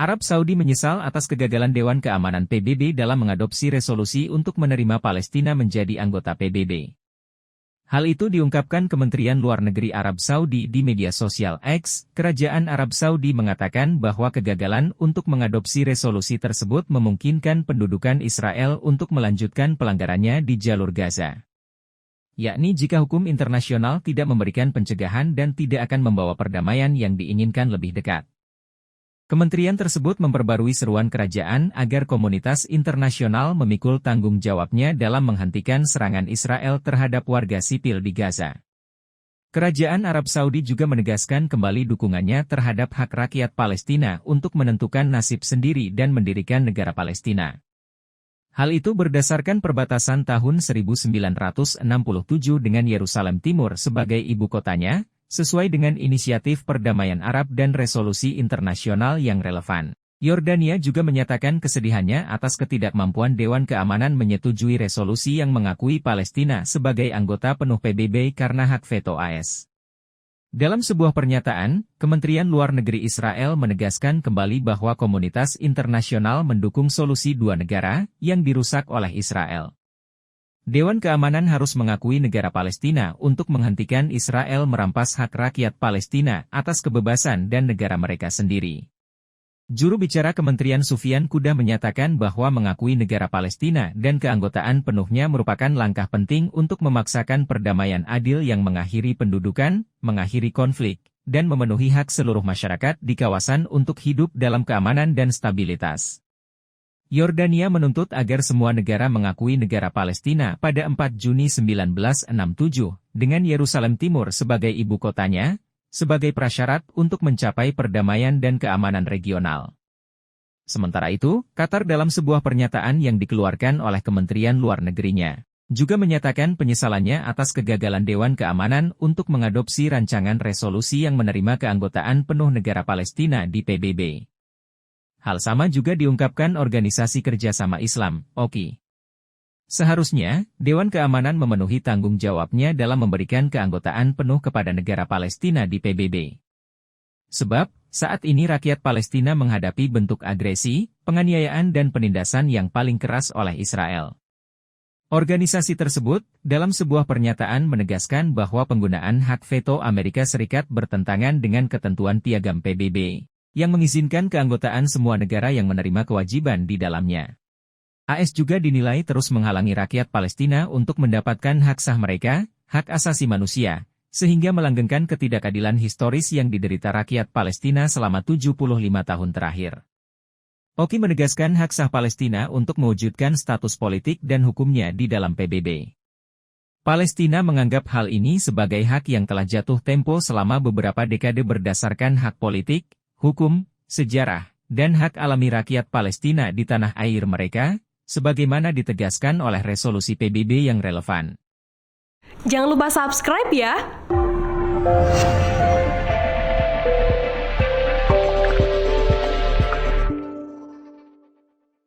Arab Saudi menyesal atas kegagalan Dewan Keamanan PBB dalam mengadopsi resolusi untuk menerima Palestina menjadi anggota PBB. Hal itu diungkapkan Kementerian Luar Negeri Arab Saudi di media sosial X. Kerajaan Arab Saudi mengatakan bahwa kegagalan untuk mengadopsi resolusi tersebut memungkinkan pendudukan Israel untuk melanjutkan pelanggarannya di jalur Gaza. Yakni jika hukum internasional tidak memberikan pencegahan dan tidak akan membawa perdamaian yang diinginkan lebih dekat. Kementerian tersebut memperbarui seruan kerajaan agar komunitas internasional memikul tanggung jawabnya dalam menghentikan serangan Israel terhadap warga sipil di Gaza. Kerajaan Arab Saudi juga menegaskan kembali dukungannya terhadap hak rakyat Palestina untuk menentukan nasib sendiri dan mendirikan negara Palestina. Hal itu berdasarkan perbatasan tahun 1967 dengan Yerusalem Timur sebagai ibu kotanya, sesuai dengan inisiatif perdamaian Arab dan resolusi internasional yang relevan. Yordania juga menyatakan kesedihannya atas ketidakmampuan Dewan Keamanan menyetujui resolusi yang mengakui Palestina sebagai anggota penuh PBB karena hak veto AS. Dalam sebuah pernyataan, Kementerian Luar Negeri Israel menegaskan kembali bahwa komunitas internasional mendukung solusi dua negara yang dirusak oleh Israel. Dewan Keamanan harus mengakui negara Palestina untuk menghentikan Israel merampas hak rakyat Palestina atas kebebasan dan negara mereka sendiri. Juru bicara Kementerian Sufyan Kudah menyatakan bahwa mengakui negara Palestina dan keanggotaan penuhnya merupakan langkah penting untuk memaksakan perdamaian adil yang mengakhiri pendudukan, mengakhiri konflik, dan memenuhi hak seluruh masyarakat di kawasan untuk hidup dalam keamanan dan stabilitas. Yordania menuntut agar semua negara mengakui negara Palestina pada 4 Juni 1967, dengan Yerusalem Timur sebagai ibu kotanya, sebagai prasyarat untuk mencapai perdamaian dan keamanan regional. Sementara itu, Qatar dalam sebuah pernyataan yang dikeluarkan oleh Kementerian Luar Negerinya, juga menyatakan penyesalannya atas kegagalan Dewan Keamanan untuk mengadopsi rancangan resolusi yang menerima keanggotaan penuh negara Palestina di PBB. Hal sama juga diungkapkan Organisasi Kerjasama Islam, OKI. Seharusnya, Dewan Keamanan memenuhi tanggung jawabnya dalam memberikan keanggotaan penuh kepada negara Palestina di PBB. Sebab, saat ini rakyat Palestina menghadapi bentuk agresi, penganiayaan dan penindasan yang paling keras oleh Israel. Organisasi tersebut, dalam sebuah pernyataan menegaskan bahwa penggunaan hak veto Amerika Serikat bertentangan dengan ketentuan piagam PBB. Yang mengizinkan keanggotaan semua negara yang menerima kewajiban di dalamnya. AS juga dinilai terus menghalangi rakyat Palestina untuk mendapatkan hak sah mereka, hak asasi manusia, sehingga melanggengkan ketidakadilan historis yang diderita rakyat Palestina selama 75 tahun terakhir. OKI menegaskan hak sah Palestina untuk mewujudkan status politik dan hukumnya di dalam PBB. Palestina menganggap hal ini sebagai hak yang telah jatuh tempo selama beberapa dekade berdasarkan hak politik, hukum, sejarah, dan hak alami rakyat Palestina di tanah air mereka, sebagaimana ditegaskan oleh resolusi PBB yang relevan. Jangan lupa subscribe ya!